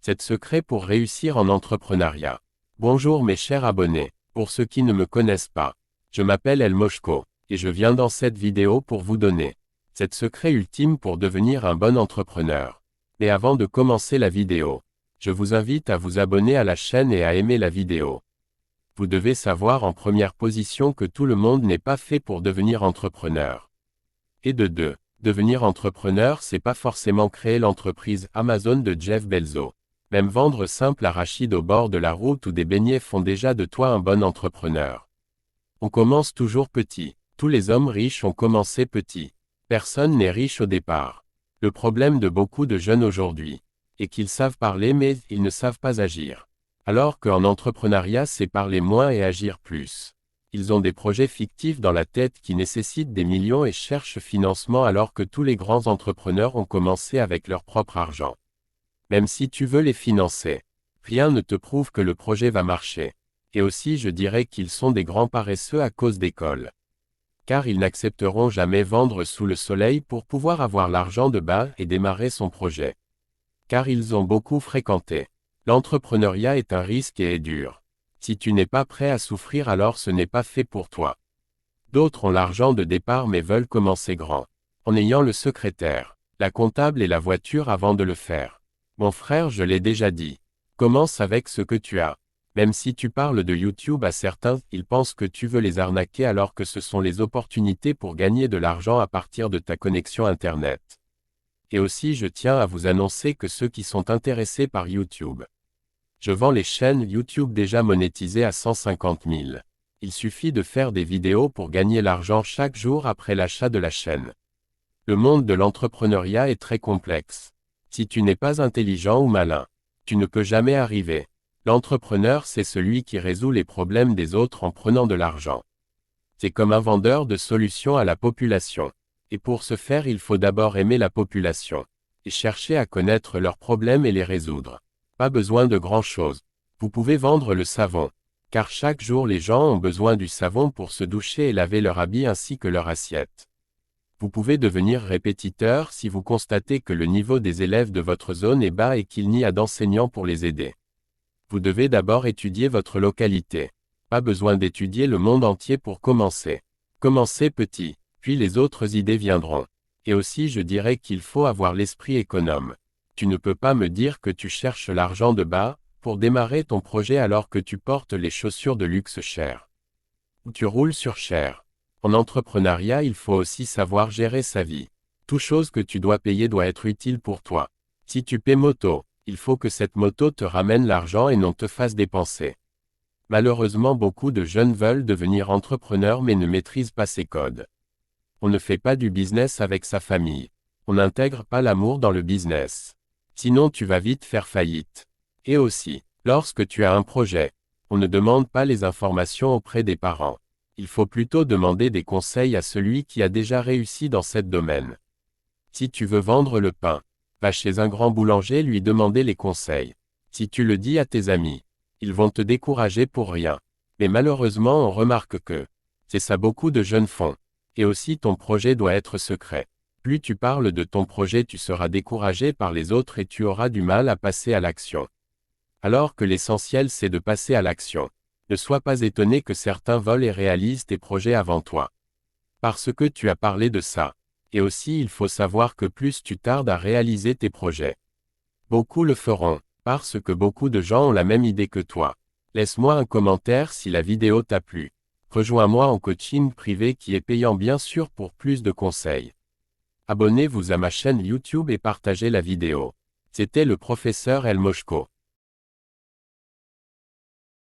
7 secrets pour réussir en entrepreneuriat. Bonjour mes chers abonnés. Pour ceux qui ne me connaissent pas, je m'appelle El Moshko, et je viens dans cette vidéo pour vous donner 7 secrets ultimes pour devenir un bon entrepreneur. Mais avant de commencer la vidéo, je vous invite à vous abonner à la chaîne et à aimer la vidéo. Vous devez savoir en première position que tout le monde n'est pas fait pour devenir entrepreneur. Et de 2. Devenir entrepreneur, c'est pas forcément créer l'entreprise Amazon de Jeff Bezos. Même vendre simple arachide au bord de la route ou des beignets font déjà de toi un bon entrepreneur. On commence toujours petit. Tous les hommes riches ont commencé petit. Personne n'est riche au départ. Le problème de beaucoup de jeunes aujourd'hui est qu'ils savent parler mais ils ne savent pas agir. Alors qu'en entrepreneuriat c'est parler moins et agir plus. Ils ont des projets fictifs dans la tête qui nécessitent des millions et cherchent financement alors que tous les grands entrepreneurs ont commencé avec leur propre argent. Même si tu veux les financer, rien ne te prouve que le projet va marcher. Et aussi je dirais qu'ils sont des grands paresseux à cause d'école. Car ils n'accepteront jamais vendre sous le soleil pour pouvoir avoir l'argent de bas et démarrer son projet. Car ils ont beaucoup fréquenté. L'entrepreneuriat est un risque et est dur. Si tu n'es pas prêt à souffrir alors ce n'est pas fait pour toi. D'autres ont l'argent de départ mais veulent commencer grand. En ayant le secrétaire, la comptable et la voiture avant de le faire. Mon frère, je l'ai déjà dit. Commence avec ce que tu as. Même si tu parles de YouTube à certains, ils pensent que tu veux les arnaquer alors que ce sont les opportunités pour gagner de l'argent à partir de ta connexion Internet. Et aussi je tiens à vous annoncer que ceux qui sont intéressés par YouTube. Je vends les chaînes YouTube déjà monétisées à 150 000. Il suffit de faire des vidéos pour gagner l'argent chaque jour après l'achat de la chaîne. Le monde de l'entrepreneuriat est très complexe. Si tu n'es pas intelligent ou malin, tu ne peux jamais arriver. L'entrepreneur, c'est celui qui résout les problèmes des autres en prenant de l'argent. C'est comme un vendeur de solutions à la population. Et pour ce faire, il faut d'abord aimer la population. Et chercher à connaître leurs problèmes et les résoudre. Pas besoin de grand-chose. Vous pouvez vendre le savon. Car chaque jour les gens ont besoin du savon pour se doucher et laver leur habit ainsi que leur assiette. Vous pouvez devenir répétiteur si vous constatez que le niveau des élèves de votre zone est bas et qu'il n'y a d'enseignants pour les aider. Vous devez d'abord étudier votre localité. Pas besoin d'étudier le monde entier pour commencer. Commencez petit, puis les autres idées viendront. Et aussi je dirais qu'il faut avoir l'esprit économe. Tu ne peux pas me dire que tu cherches l'argent de bas, pour démarrer ton projet alors que tu portes les chaussures de luxe chères. Ou tu roules sur cher. En entrepreneuriat, il faut aussi savoir gérer sa vie. Toute chose que tu dois payer doit être utile pour toi. Si tu paies moto, il faut que cette moto te ramène l'argent et non te fasse dépenser. Malheureusement, beaucoup de jeunes veulent devenir entrepreneurs mais ne maîtrisent pas ces codes. On ne fait pas du business avec sa famille. On n'intègre pas l'amour dans le business. Sinon tu vas vite faire faillite. Et aussi, lorsque tu as un projet, on ne demande pas les informations auprès des parents. Il faut plutôt demander des conseils à celui qui a déjà réussi dans ce domaine. Si tu veux vendre le pain, va chez un grand boulanger lui demander les conseils. Si tu le dis à tes amis, ils vont te décourager pour rien. Mais malheureusement on remarque que c'est ça beaucoup de jeunes font. Et aussi ton projet doit être secret. Plus tu parles de ton projet tu seras découragé par les autres et tu auras du mal à passer à l'action. Alors que l'essentiel c'est de passer à l'action. Ne sois pas étonné que certains volent et réalisent tes projets avant toi. Parce que tu as parlé de ça. Et aussi il faut savoir que plus tu tardes à réaliser tes projets. Beaucoup le feront, parce que beaucoup de gens ont la même idée que toi. Laisse-moi un commentaire si la vidéo t'a plu. Rejoins-moi en coaching privé qui est payant bien sûr pour plus de conseils. Abonnez-vous à ma chaîne YouTube et partagez la vidéo. C'était le professeur El Moshko.